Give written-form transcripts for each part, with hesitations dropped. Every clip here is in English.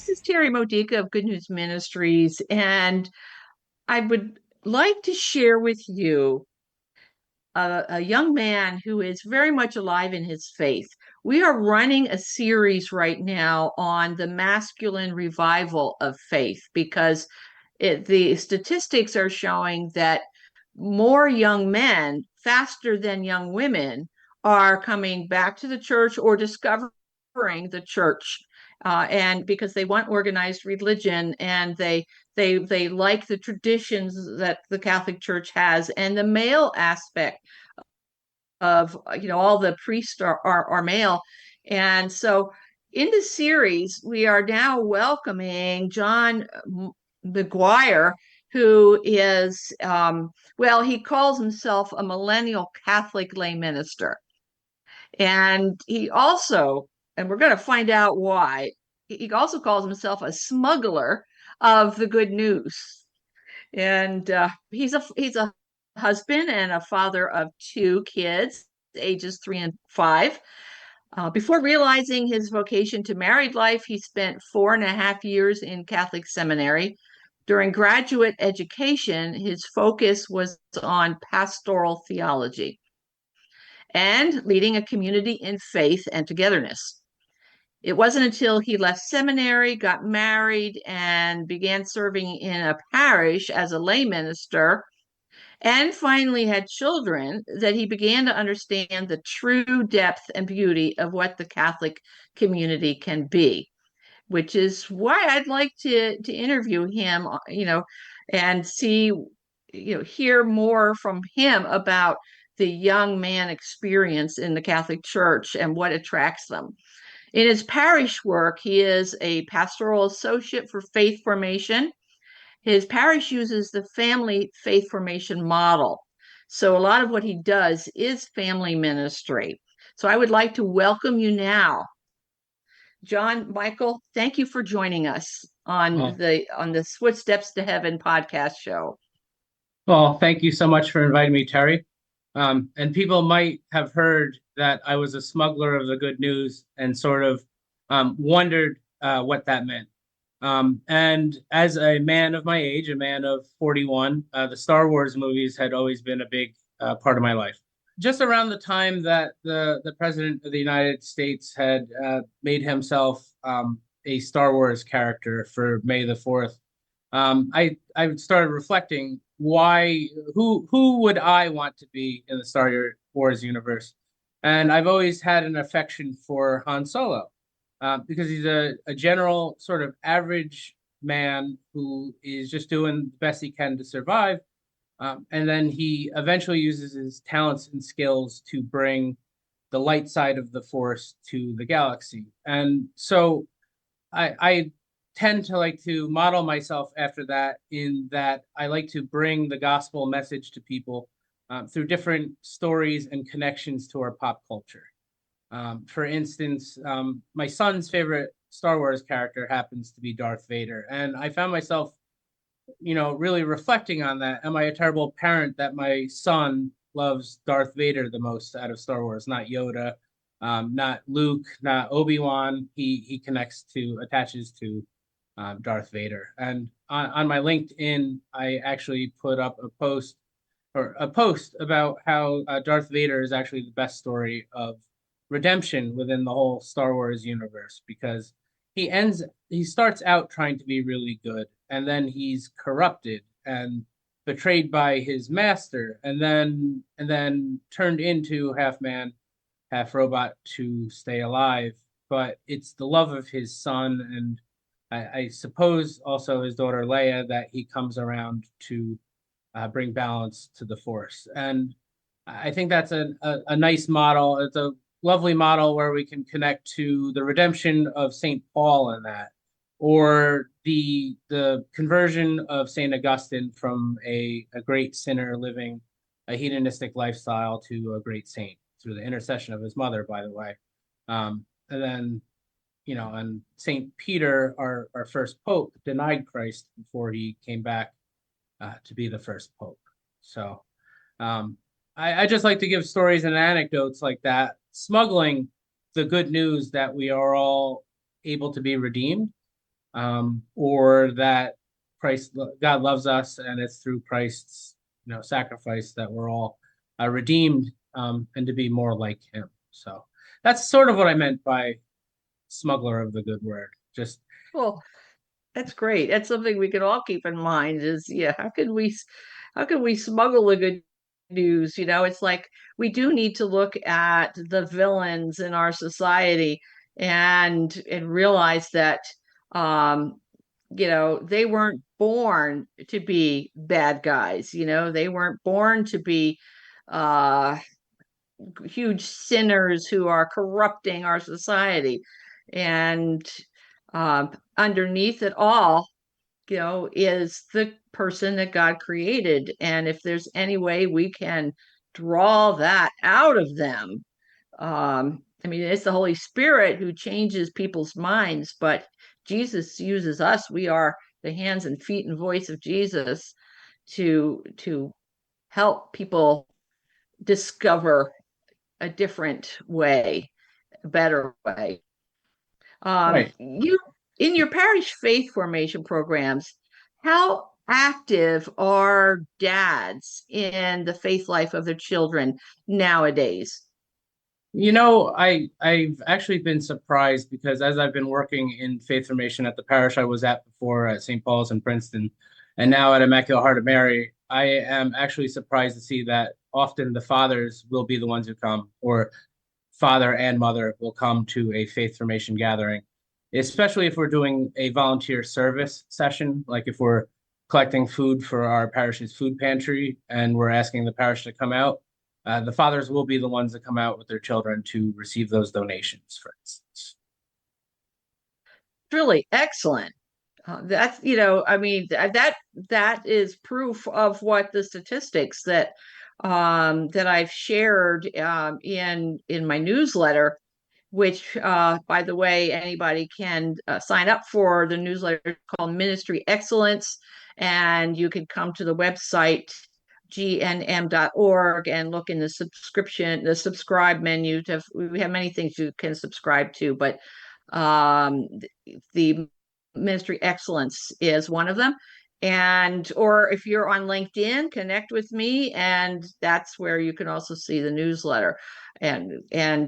this is Terry Modica of Good News Ministries, and I would like to share with you a young man who is very much alive in his faith. We are running a series right now on the masculine revival of faith because the statistics are showing that more young men, faster than young women, are coming back to the church or discovering the church. And because they want organized religion and they like the traditions that the Catholic Church has, and the male aspect of all the priests are male. And so in the series we are now welcoming John McGuire, who is well, he calls himself a millennial Catholic lay minister, and he also, and we're going to find out why, he also calls himself a smuggler of the good news. And he's a husband and a father of two kids, ages 3 and 5. Before realizing his vocation to married life, he spent 4.5 years in Catholic seminary. During graduate education, his focus was on pastoral theology and leading a community in faith and togetherness. It wasn't until he left seminary, got married, and began serving in a parish as a lay minister, and finally had children that he began to understand the true depth and beauty of what the Catholic community can be, which is why I'd like to interview him, and see, hear more from him about the young man experience in the Catholic Church and what attracts them. In his parish work, he is a pastoral associate for faith formation. His parish uses the family faith formation model. So a lot of what he does is family ministry. So I would like to welcome you now. John Michael, thank you for joining us on Well, the Footsteps to Heaven podcast show. well, thank you so much for inviting me, Terry. And people might have heard that I was a smuggler of the good news and sort of wondered what that meant. And as a man of my age, a man of 41, the Star Wars movies had always been a big part of my life. Just around the time that the President of the United States had made himself a Star Wars character for May the 4th, I started reflecting who would I want to be in the Star Wars universe, and I've always had an affection for Han Solo, because he's a general sort of average man who is just doing the best he can to survive, and then he eventually uses his talents and skills to bring the light side of the Force to the galaxy, and so I tend to like to model myself after that, in that I like to bring the gospel message to people through different stories and connections to our pop culture. For instance, my son's favorite Star Wars character happens to be Darth Vader, and I found myself, really reflecting on that. Am I a terrible parent that my son loves Darth Vader the most out of Star Wars, not Yoda, not Luke, not Obi-Wan? He attaches to Darth Vader. And on my LinkedIn, I actually put up a post about how Darth Vader is actually the best story of redemption within the whole Star Wars universe, because he starts out trying to be really good, and then he's corrupted and betrayed by his master, and then turned into half man, half robot to stay alive. But it's the love of his son, and I suppose also his daughter Leia, that he comes around to bring balance to the Force. And I think that's a nice model. It's a lovely model where we can connect to the redemption of St. Paul in that, or the conversion of St. Augustine from a great sinner living a hedonistic lifestyle to a great saint through the intercession of his mother, by the way. And then, and St. Peter, our first pope, denied Christ before he came back to be the first pope. So I just like to give stories and anecdotes like that, smuggling the good news that we are all able to be redeemed, or that Christ, God loves us, and it's through Christ's sacrifice that we're all redeemed, and to be more like Him. So that's sort of what I meant by smuggler of the good word. Just Well, that's great. That's something we can all keep in mind is, yeah, how can we smuggle the good news? It's like we do need to look at the villains in our society and realize that um they weren't born to be bad guys. They weren't born to be uh huge sinners who are corrupting our society. And underneath it all, is the person that God created. And if there's any way we can draw that out of them, I mean, it's the Holy Spirit who changes people's minds, but Jesus uses us. We are the hands and feet and voice of Jesus to help people discover a different way, a better way. right. You in your parish faith formation programs, how active are dads in the faith life of their children nowadays? I've actually been surprised because as I've been working in faith formation at the parish I was at before at St. Paul's in Princeton, and now at Immaculate Heart of Mary, I am actually surprised to see that often the fathers will be the ones who come, or father and mother will come to a faith formation gathering, especially if we're doing a volunteer service session, like if we're collecting food for our parish's food pantry and we're asking the parish to come out. The fathers will be the ones that come out with their children to receive those donations, for instance. Really excellent. I mean, that is proof of what the statistics that I've shared in my newsletter, which, by the way, anybody can sign up for the newsletter called Ministry Excellence, and you can come to the website gnm.org and look in the subscribe menu. We have many things you can subscribe to, but um, the Ministry Excellence is one of them. And or if you're on LinkedIn, connect with me, and that's where you can also see the newsletter. And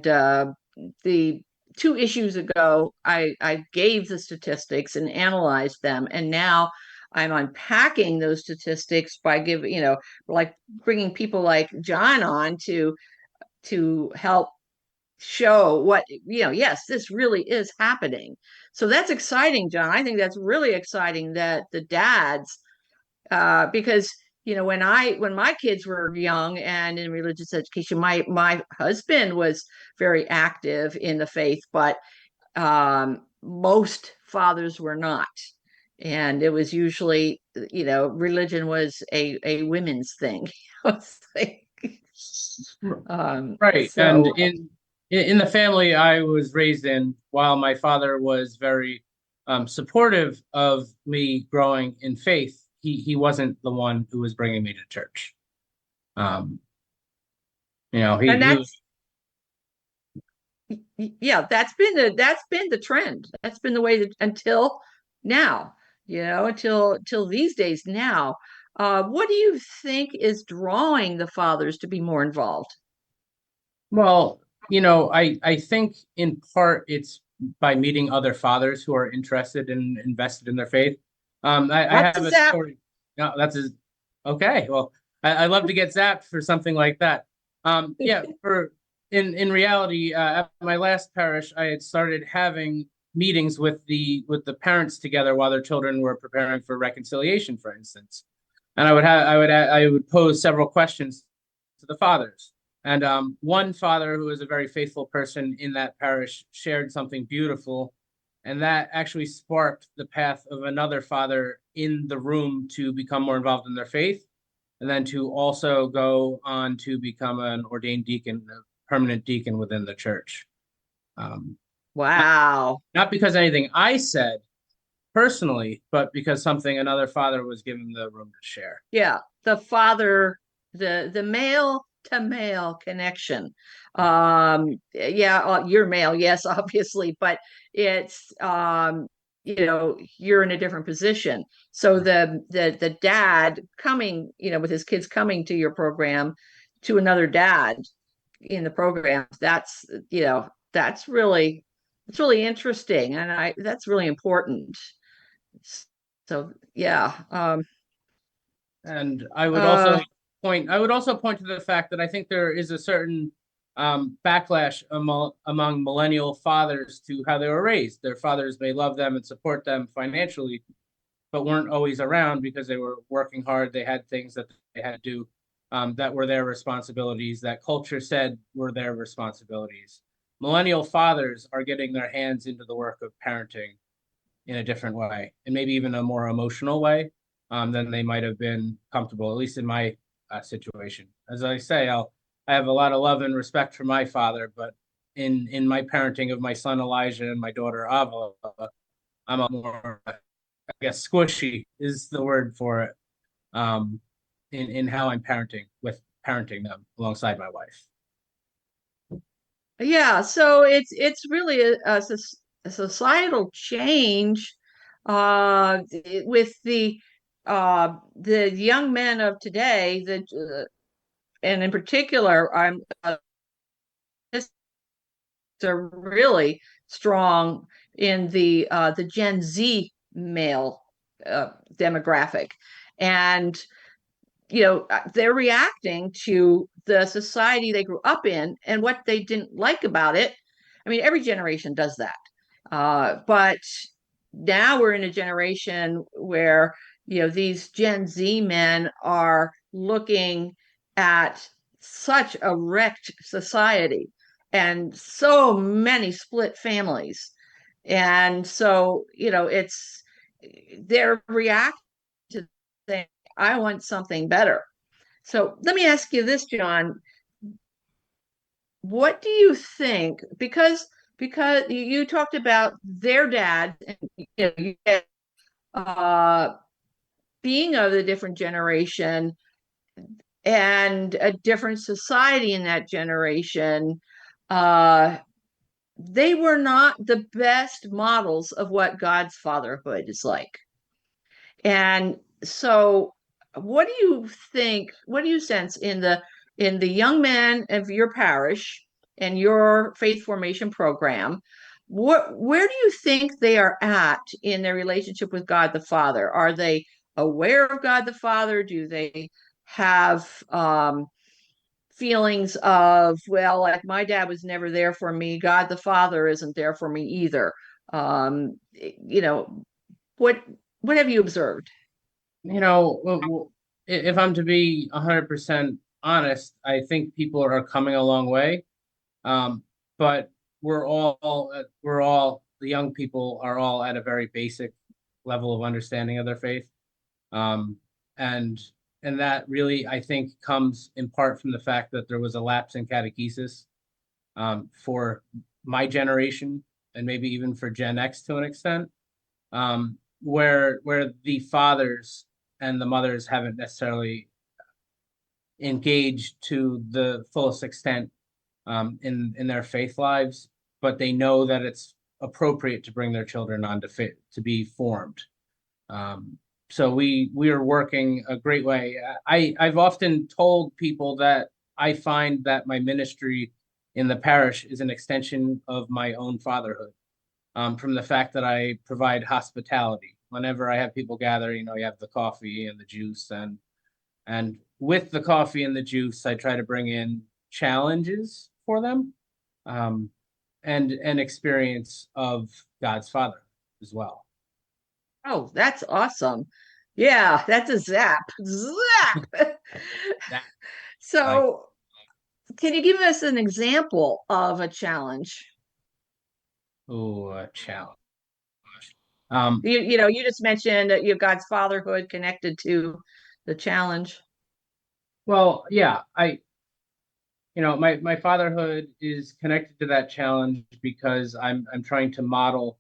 the 2 issues ago, I gave the statistics and analyzed them, and now I'm unpacking those statistics by giving, like bringing people like John on to help show what, yes, this really is happening. So that's exciting, John. I think that's really exciting that the dads, because when my kids were young and in religious education, my husband was very active in the faith, but most fathers were not. And it was usually, religion was a women's thing. Right. And So in the family I was raised in, while my father was very supportive of me growing in faith, he wasn't the one who was bringing me to church. Um, and he was. yeah, that's been the trend. That's been the way until now, until these days now. What do you think is drawing the fathers to be more involved? Well, I think in part it's by meeting other fathers who are interested and invested in their faith. I Lots have of a zap. story. No, okay. Well, I love to get zapped for something like that. Yeah, in reality, at my last parish, I had started having meetings with the parents together while their children were preparing for reconciliation, for instance. And I would pose several questions to the fathers. And one father who is a very faithful person in that parish shared something beautiful, and that actually sparked the path of another father in the room to become more involved in their faith, and then to also go on to become an ordained deacon, a permanent deacon within the church. Um, not, Wow. not because anything I said personally, but because something another father was given the room to share. Yeah, the father, the male to male connection. Yeah, you're male, yes, obviously, but it's you're in a different position. So the dad coming, with his kids coming to your program, to another dad in the program, that's really it's really interesting, and I that's really important. So yeah. And Uh I would also point to the fact that I think there is a certain backlash among millennial fathers to how they were raised. Their fathers may love them and support them financially, but weren't always around because they were working hard. They had things that they had to do that were their responsibilities, that culture said were their responsibilities. Millennial fathers are getting their hands into the work of parenting in a different way, and maybe even a more emotional way than they might have been comfortable, at least in my situation. As I say, I have a lot of love and respect for my father, but in my parenting of my son Elijah and my daughter Ava, I'm a more, I guess, squishy is the word for it. In how I'm parenting them alongside my wife. yeah, so it's really a societal change with the young men of today, and in particular, I'm this are really strong in the Gen Z male demographic, and they're reacting to the society they grew up in and what they didn't like about it. I mean, every generation does that, but now we're in a generation where these Gen Z men are looking at such a wrecked society and so many split families, and so it's they're reacting to saying, I want something better. So let me ask you this, John. What do you think? Because you talked about their dad, and uh, being of a different generation and a different society in that generation, uh, they were not the best models of what God's fatherhood is like. And so what do you think, what do you sense in the young men of your parish and your faith formation program? Where do you think they are at in their relationship with God the Father? Are they aware of God the Father? Do they have feelings of, well, like my dad was never there for me, God the Father isn't there for me either? Um, you know, what what have you observed? If I'm to be 100% honest, I think people are coming a long way. Um, but the young people are all at a very basic level of understanding of their faith. Um, and and that really, I think, comes in part from the fact that there was a lapse in catechesis for my generation and maybe even for Gen X to an extent, where the fathers and the mothers haven't necessarily engaged to the fullest extent in their faith lives, but they know that it's appropriate to bring their children on to be formed. Um, so we are working a great way. I've often told people that I find that my ministry in the parish is an extension of my own fatherhood. From the fact that I provide hospitality. Whenever I have people gather, you have the coffee and the juice, and with the coffee and the juice, I try to bring in challenges for them, um, and an experience of God's Father as well. Oh, that's awesome. Yeah, that's a zap. Zap. That I like. So, can you give us an example of a challenge? Oh, a challenge. Um, You just mentioned that you've God's fatherhood connected to the challenge. well, yeah, my fatherhood is connected to that challenge because I'm trying to model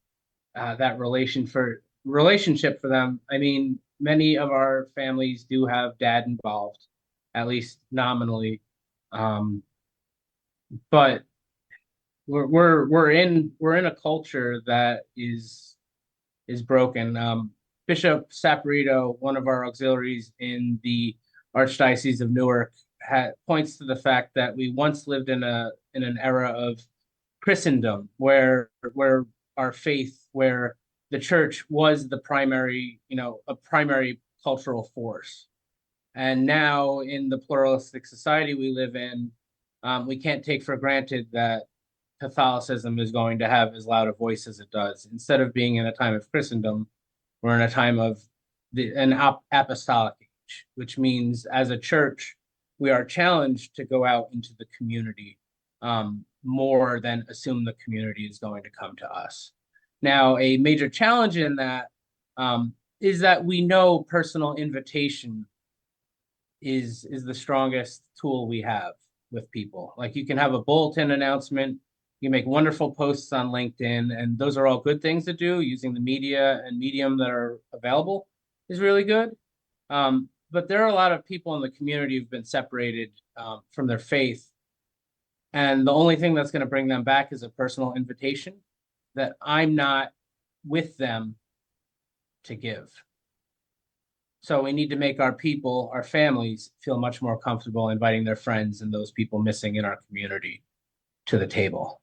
that relationship for them. I mean, many of our families do have dad involved, at least nominally, um, but we're in a culture that is is broken. Bishop Saporito, one of our auxiliaries in the Archdiocese of Newark, points to the fact that we once lived in an era of Christendom, where our faith, where the church was the primary, a primary cultural force. And now in the pluralistic society we live in, we can't take for granted that Catholicism is going to have as loud a voice as it does. Instead of being in a time of Christendom, we're in a time of an apostolic age, which means as a church, we are challenged to go out into the community more than assume the community is going to come to us. Now, a major challenge in that is that we know personal invitation is the strongest tool we have with people. Like, you can have a bulletin announcement, you make wonderful posts on LinkedIn, and those are all good things to do. Using the media and medium that are available is really good. But there are a lot of people in the community who've been separated from their faith. And the only thing that's going to bring them back is a personal invitation that I'm not with them to give. So we need to make our people, our families, feel much more comfortable inviting their friends and those people missing in our community to the table.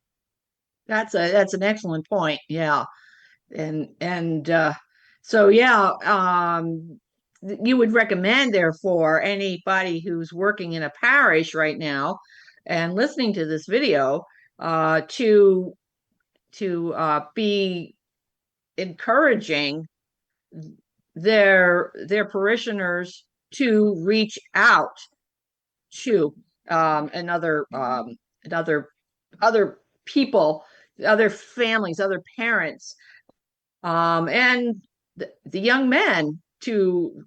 That's an excellent point. Yeah. And so yeah, you would recommend, therefore, anybody who's working in a parish right now and listening to this video to be encouraging their parishioners to reach out to other people, other families, other parents, and the young men to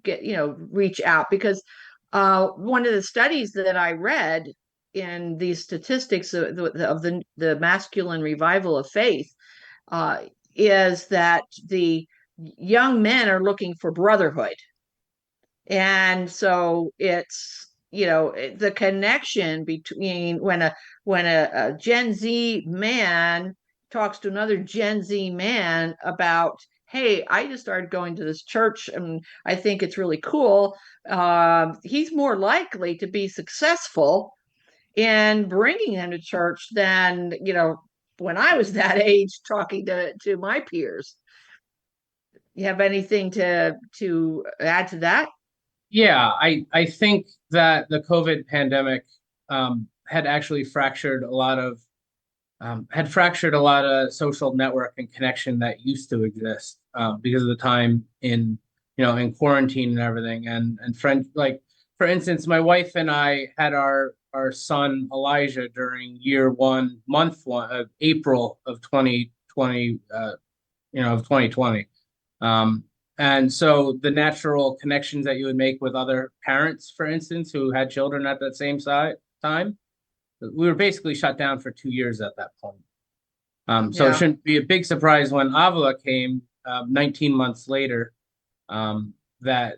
reach out, because one of the studies that I read in these statistics of the masculine revival of faith is that the young men are looking for brotherhood. And so it's, the connection between when a Gen Z man talks to another Gen Z man about, hey, I just started going to this church and I think it's really cool. He's more likely to be successful in bringing them to church than, when I was that age talking to my peers. You have anything to add to that? Yeah, I think that the COVID pandemic had actually fractured a lot of social network and connection that used to exist because of the time in quarantine and everything. And friends, like, for instance, my wife and I had our son Elijah during year one, month one of April of 2020, of 2020. And so the natural connections that you would make with other parents, for instance, who had children at that same time, we were basically shut down for 2 years at that point. So it shouldn't be a big surprise when Avila came 19 months later, that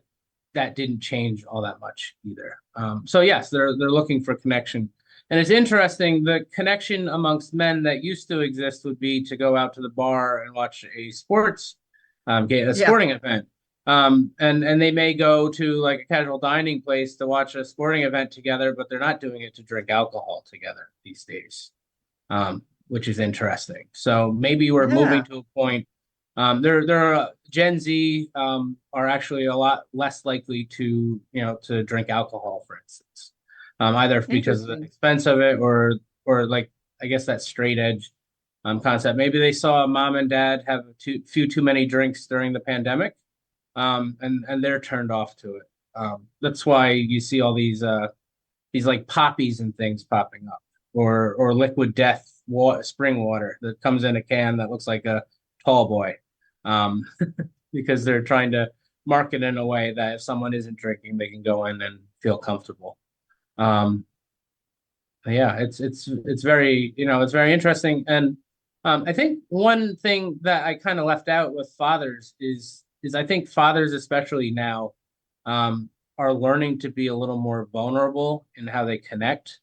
didn't change all that much either. So yes, they're looking for connection. And it's interesting, the connection amongst men that used to exist would be to go out to the bar and watch a sporting event. And they may go to like a casual dining place to watch a sporting event together, but they're not doing it to drink alcohol together these days, which is interesting. So maybe we're moving to a point. There are Gen Z are actually a lot less likely to drink alcohol, for instance, either because of the expense of it or like, I guess, that straight edge concept. Maybe they saw mom and dad have few too many drinks during the pandemic, and they're turned off to it. That's why you see all these like poppies and things popping up, or liquid death spring water that comes in a can that looks like a tall boy, because they're trying to market in a way that if someone isn't drinking, they can go in and feel comfortable. Yeah, it's very, it's very interesting. And I think one thing that I kind of left out with fathers is I think fathers, especially now, are learning to be a little more vulnerable in how they connect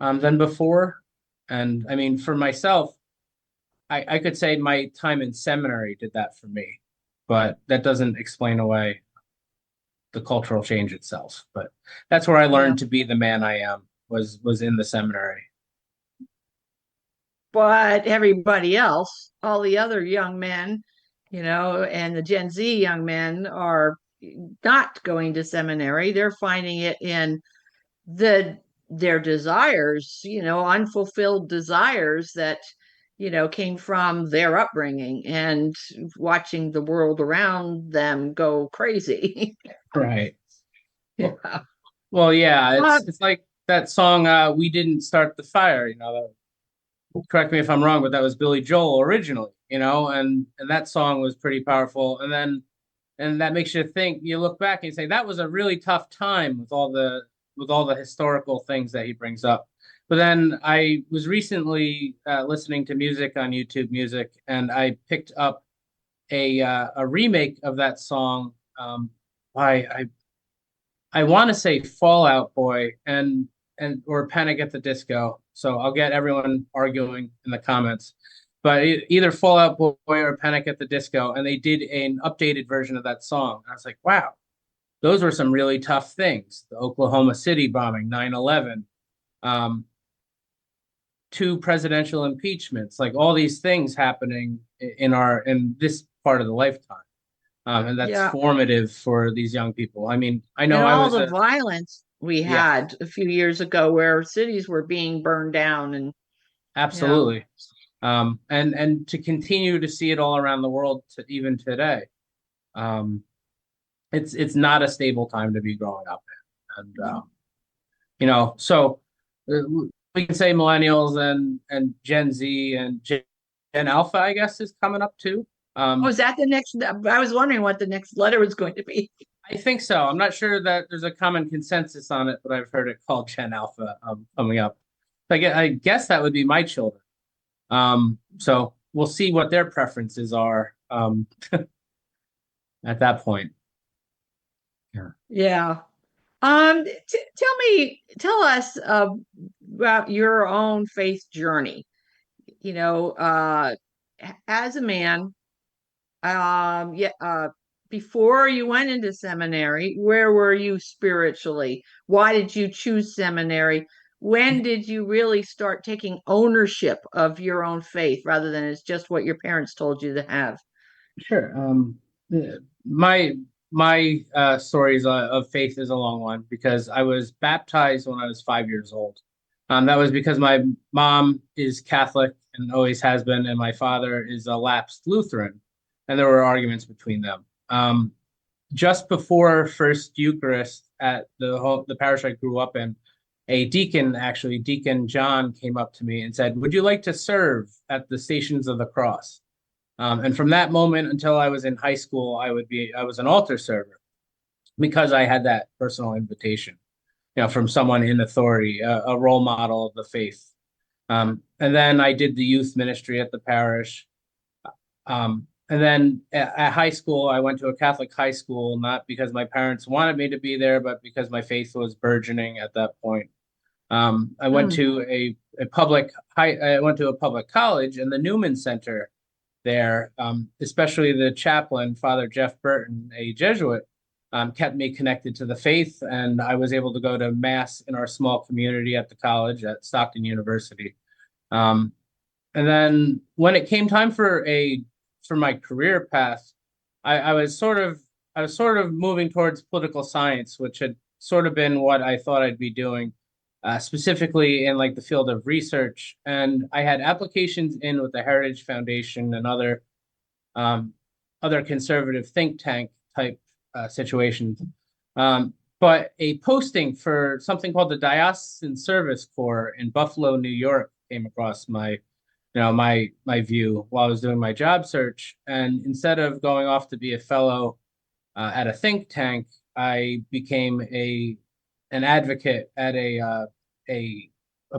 than before. And I mean, for myself, I could say my time in seminary did that for me, but that doesn't explain away the cultural change itself. But that's where I Yeah. learned to be the man I am, was in the seminary. But everybody else, all the other young men, and the Gen Z young men are not going to seminary. They're finding it in the their desires, unfulfilled desires that, came from their upbringing and watching the world around them go crazy. Right. Well, Yeah. well, yeah, Uh, it's like that song, "We Didn't Start the Fire." Correct me if I'm wrong, but that was Billy Joel originally, and that song was pretty powerful. And that makes you think. You look back and you say that was a really tough time with all the historical things that he brings up. But then I was recently listening to music on YouTube Music, and I picked up a remake of that song by I want to say Fallout Boy and or Panic at the Disco. So I'll get everyone arguing in the comments. But either Fallout Boy or Panic at the Disco, and they did an updated version of that song. I was like, wow, those were some really tough things. The Oklahoma City bombing, 9/11, um, two presidential impeachments, like all these things happening in this part of the lifetime. And that's yeah. formative for these young people. I mean, I know And I all was the a violence we yeah, had a few years ago where cities were being burned down and, yeah. absolutely. And to continue to see it all around the world to even today, um, it's not a stable time to be growing up in. And so uh, we can say millennials and Gen Z and Gen Alpha, I guess, is coming up too. Oh, Um, is that the next? I was wondering what the next letter was going to be. I think so. I'm not sure that there's a common consensus on it, but I've heard it called Gen Alpha coming up. I guess that would be my children. So we'll see what their preferences are at that point. Yeah. Yeah. Tell us about your own faith journey. As a man, yeah, before you went into seminary, where were you spiritually? Why did you choose seminary? When did you really start taking ownership of your own faith rather than it's just what your parents told you to have? Sure. My stories of faith is a long one because I was baptized when I was 5 years old. That was because my mom is Catholic and always has been, and my father is a lapsed Lutheran, and there were arguments between them. Just before First Eucharist at the parish I grew up in, a deacon, actually, Deacon John, came up to me and said, "Would you like to serve at the Stations of the Cross?" And from that moment until I was in high school, I was an altar server because I had that personal invitation, from someone in authority, a role model of the faith. And then I did the youth ministry at the parish. And then at high school, I went to a Catholic high school, not because my parents wanted me to be there, but because my faith was burgeoning at that point. I went Mm. to I went to a public college, and the Newman Center there, especially the chaplain, Father Jeff Burton, a Jesuit, kept me connected to the faith, and I was able to go to mass in our small community at the college at Stockton University. Um, and then when it came time for my career path, I was sort of moving towards political science, which had sort of been what I thought I'd be doing, specifically in like the field of research. And I had applications in with the Heritage Foundation and um, other conservative think tank type situations. But a posting for something called the Diocesan Service Corps in Buffalo, New York, came across my view while I was doing my job search. And instead of going off to be a fellow at a think tank, I became an advocate at a a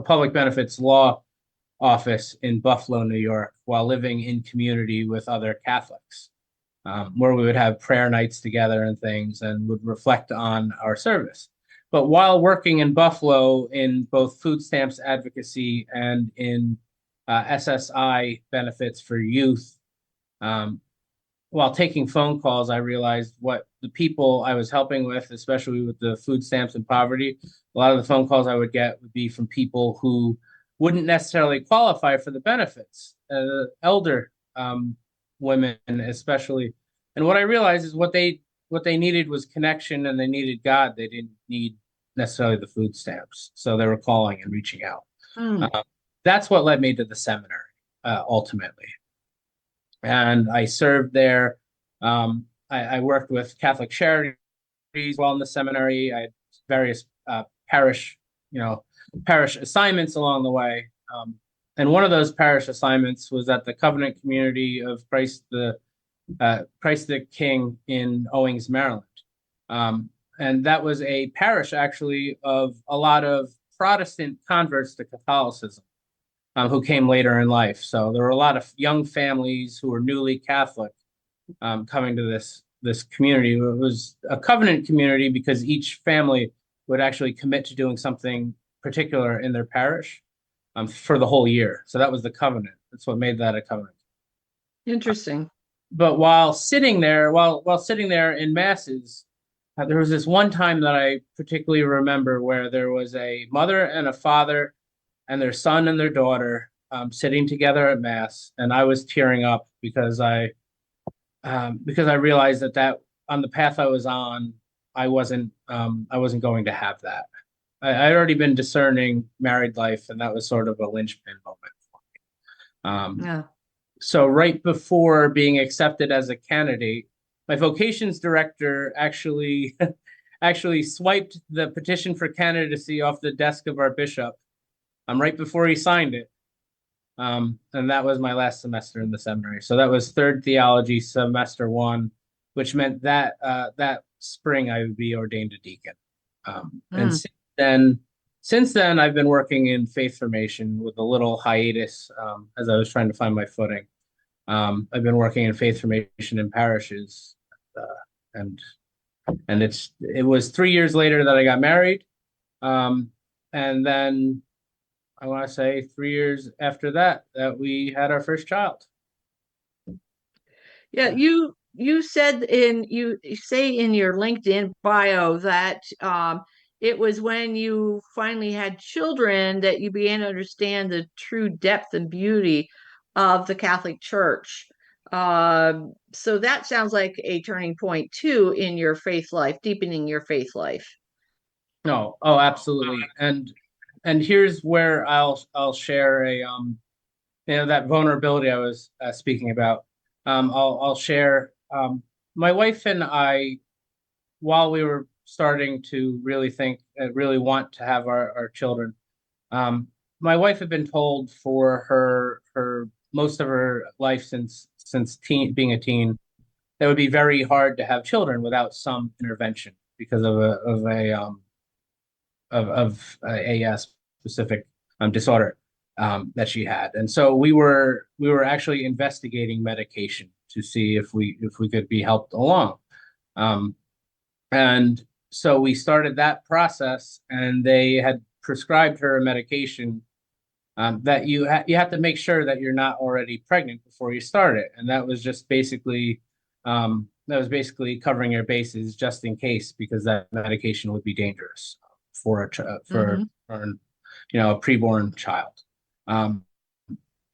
public benefits law office in Buffalo, New York, while living in community with other Catholics, where we would have prayer nights together and things, and would reflect on our service. But while working in Buffalo in both food stamps advocacy and in SSI benefits for youth. Um, while taking phone calls, I realized what the people I was helping with, especially with the food stamps and poverty, a lot of the phone calls I would get would be from people who wouldn't necessarily qualify for the benefits, elder women especially. And what I realized is what they needed was connection, and they needed God. They didn't need necessarily the food stamps, so they were calling and reaching out. Mm. Uh, that's what led me to the seminary, ultimately, and I served there. I worked with Catholic Charities while in the seminary. I had various parish, you know, parish assignments along the way. And one of those parish assignments was at the Covenant Community of Christ the King in Owings, Maryland. Um, and that was a parish actually of a lot of Protestant converts to Catholicism, who came later in life. So there were a lot of young families who were newly Catholic, coming to this community. It was a covenant community because each family would actually commit to doing something particular in their parish, for the whole year. So that was the covenant. That's what made that a covenant. Interesting. But while sitting there in masses, there was this one time that I particularly remember where there was a mother and a father and their son and their daughter, sitting together at mass, and I was tearing up because I realized that on the path I was on, I wasn't going to have that. I'd already been discerning married life, and that was sort of a linchpin moment for me. Yeah. So right before being accepted as a candidate, my vocations director actually actually swiped the petition for candidacy off the desk of our bishop, right before he signed it. And that was my last semester in the seminary. So that was third theology, semester one, which meant that that spring I would be ordained a deacon. And Mm. since then, I've been working in faith formation with a little hiatus, as I was trying to find my footing. I've been working in faith formation in parishes, and it was 3 years later that I got married, and then I want to say 3 years after that we had our first child. Yeah, you say in your LinkedIn bio that it was when you finally had children that you began to understand the true depth and beauty of the Catholic Church. So that sounds like a turning point too in your faith life, deepening your faith life. No, oh, absolutely. And here's where I'll share that vulnerability I was speaking about. I'll share, my wife and I, while we were starting to really think, really want to have our children. Um, my wife had been told for her most of her life, since being a teen, that it would be very hard to have children without some intervention because of a specific disorder, that she had. And so we were actually investigating medication to see if we could be helped along. Um, and so we started that process, and they had prescribed her a medication, that you have to make sure that you're not already pregnant before you start it, and that was basically covering your bases just in case, because that medication would be dangerous for Hmm. a preborn child. Um,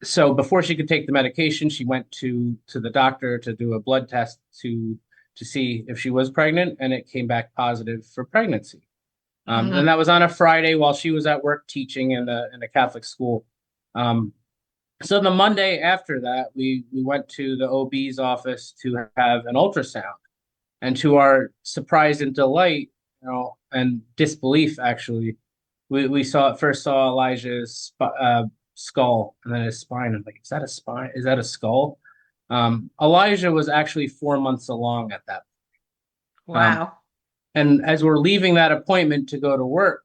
so before she could take the medication, she went to the doctor to do a blood test to see if she was pregnant, and it came back positive for pregnancy. And Hmm. that was on a Friday while she was at work teaching in a Catholic school. Um, so the Monday after that, we went to the OB's office to have an ultrasound, and to our surprise and delight, and disbelief, actually, we first saw Elijah's skull, and then his spine. I'm like, is that a spine? Is that a skull? Elijah was actually 4 months along at that. Um, Wow. and as we're leaving that appointment to go to work,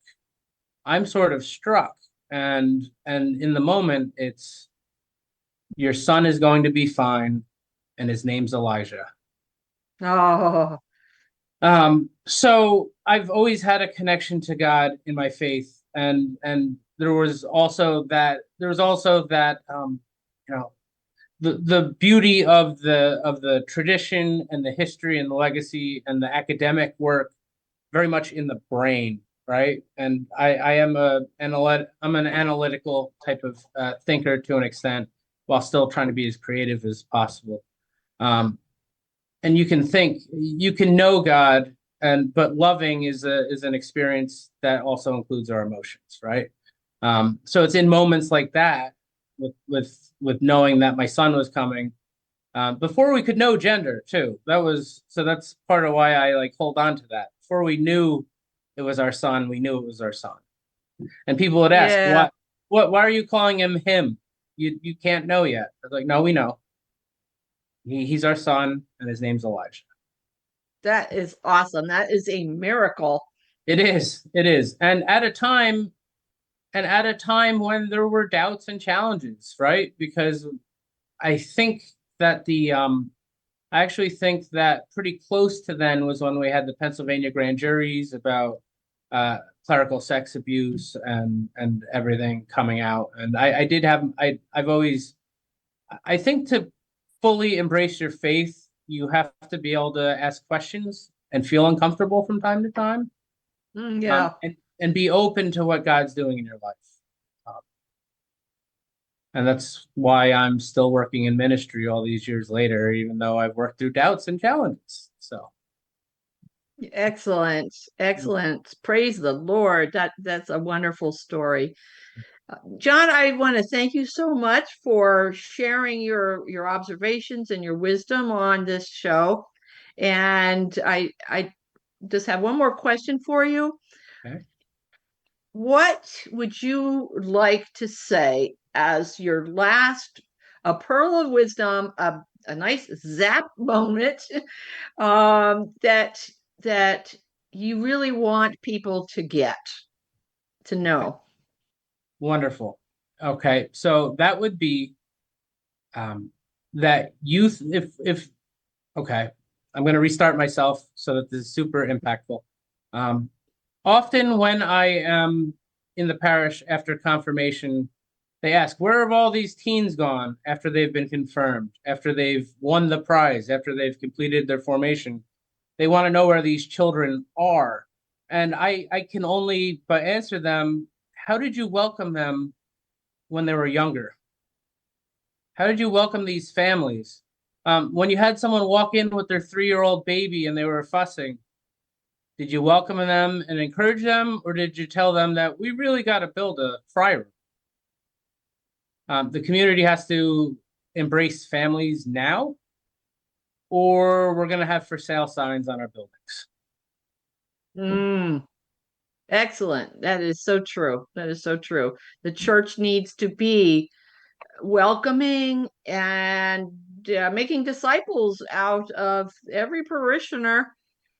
I'm sort of struck, and in the moment, it's, your son is going to be fine, and his name's Elijah. Oh, So I've always had a connection to God in my faith, and there was also that you know the beauty of the tradition and the history and the legacy and the academic work very much in the brain, right? And I am I'm an analytical type of thinker to an extent, while still trying to be as creative as possible. Um, and you can know God, and but loving is an experience that also includes our emotions, right? So it's in moments like that, with knowing that my son was coming, before we could know gender too. That's part of why I like hold on to that. Before we knew it was our son, we knew it was our son. And people would ask, Yeah, why are you calling him? You can't know yet. I was like, no, we know. He's our son, and his name's Elijah. that is awesome. That is a miracle. It is. And at a time when there were doubts and challenges, right? Because I think that I actually think that pretty close to then was when we had the Pennsylvania grand juries about uh, clerical sex abuse and everything coming out. And I did have I've always I think to fully embrace your faith, you have to be able to ask questions and feel uncomfortable from time to time, Yeah. and be open to what God's doing in your life. Um, and that's why I'm still working in ministry all these years later, even though I've worked through doubts and challenges. So. Excellent. Excellent. Praise the Lord. That's a wonderful story. John, I want to thank you so much for sharing your observations and your wisdom on this show. And I just have one more question for you. Okay. What would you like to say as your last, a pearl of wisdom, a nice zap moment, that you really want people to get to know? Wonderful. Okay, so that would be um, that youth. If okay, I'm going to restart myself so that this is super impactful. Um, Often when I am in the parish after confirmation, they ask, "Where have all these teens gone after they've been confirmed, after they've won the prize, after they've completed their formation?" They want to know where these children are, and I can only but answer them. How did you welcome them when they were younger? How did you welcome these families? When you had someone walk in with their 3-year-old baby and they were fussing, did you welcome them and encourage them, or did you tell them that we really got to build a fry room? The community has to embrace families now, or we're going to have for sale signs on our buildings. Mm, excellent. That is so true. That is so true. The church needs to be welcoming and making disciples out of every parishioner.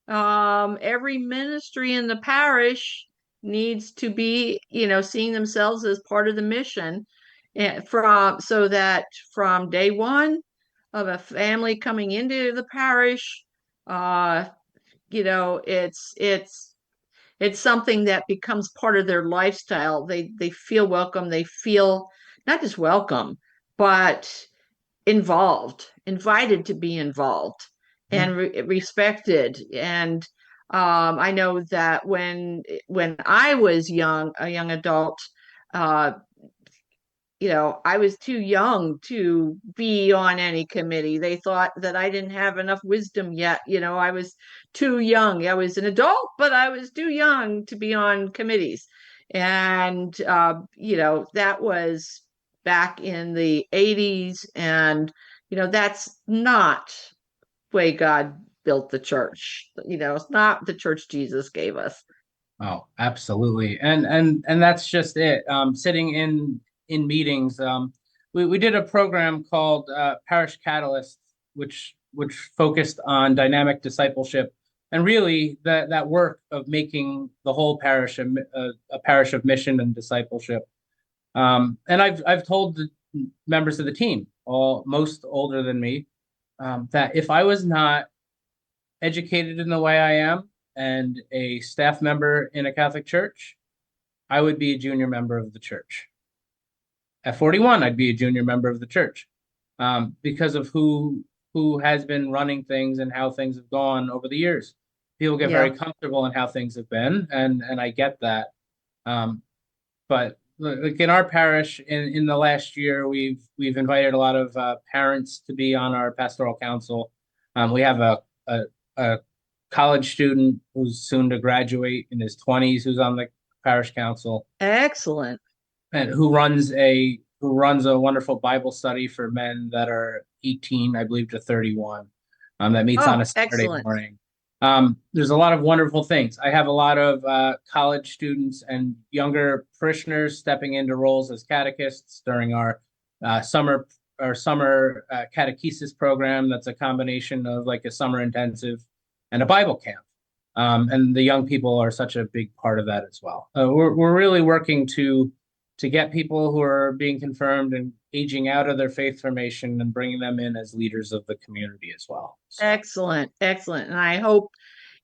Every ministry in the parish needs to be, seeing themselves as part of the mission, and from so that from day one of a family coming into the parish, uh, it's something that becomes part of their lifestyle. They feel welcome. They feel not just welcome, but involved, invited to be involved, Mhm. and respected. And I know that when I was a young adult, uh, I was too young to be on any committee. They thought that I didn't have enough wisdom yet. I was too young. I was an adult, but I was too young to be on committees. And, that was back in the 80s. And, that's not the way God built the church. It's not the church Jesus gave us. Oh, absolutely. And that's just it. Sitting in meetings, we did a program called Parish Catalyst, which focused on dynamic discipleship and really that work of making the whole parish a parish of mission and discipleship. And I've told the members of the team, all most older than me, that if I was not educated in the way I am and a staff member in a Catholic church, I would be a junior member of the church. At 41, I'd be a junior member of the church, because of who has been running things and how things have gone over the years. People get very Yeah. comfortable in how things have been, and I get that. Um, but like in our parish, in the last year, we've invited a lot of parents to be on our pastoral council. We have a college student who's soon to graduate in his 20s who's on the parish council, Excellent. and who runs a wonderful Bible study for men that are 18, I believe, to 31. That meets on Oh, a Saturday excellent. morning. There's a lot of wonderful things. I have a lot of college students and younger parishioners stepping into roles as catechists during summer our summer catechesis program. That's a combination of like a summer intensive and a Bible camp. And the young people are such a big part of that as well. We're really working to get people who are being confirmed and aging out of their faith formation and bringing them in as leaders of the community as well. So, Excellent. Excellent. And I hope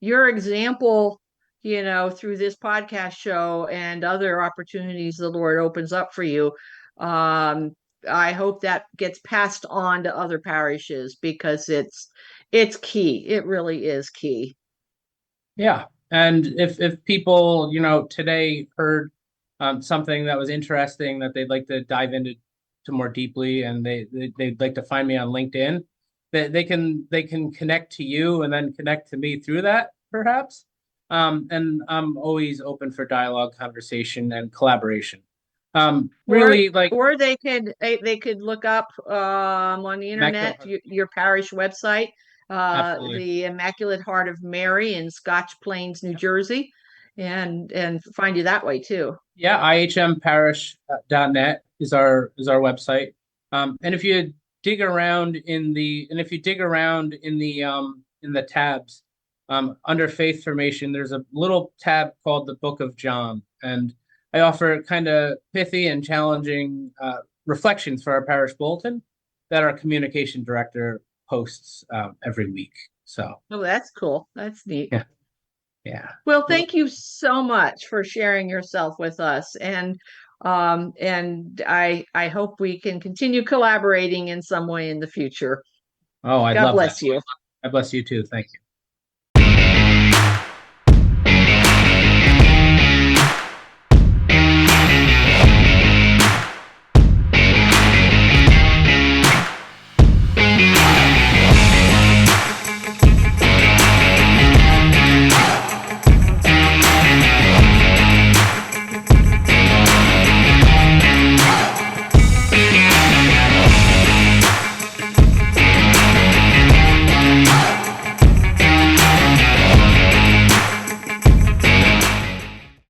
your example, through this podcast show and other opportunities the Lord opens up for you, I hope that gets passed on to other parishes because it's key. It really is key. yeah. And if people, today heard something that was interesting that they'd like to dive into to more deeply, and they'd like to find me on LinkedIn, they can connect to you and then connect to me through that, perhaps. And I'm always open for dialogue, conversation, and collaboration. Or Really, like, or they could look up on the Immaculate internet Heart. your parish website, Absolutely. the Immaculate Heart of Mary in Scotch Plains, New Jersey, and find you that way too. Yeah, ihmparish.net is our website. And if you dig around in the tabs, under faith formation, there's a little tab called the Book of John, and I offer kind of pithy and challenging reflections for our parish bulletin that our communication director posts every week. So Oh, that's cool. That's neat. yeah, yeah. Well, Well, thank you so much for sharing yourself with us, and I hope we can continue collaborating in some way in the future. oh, I'd God love that. bless you. God bless you too. Thank you.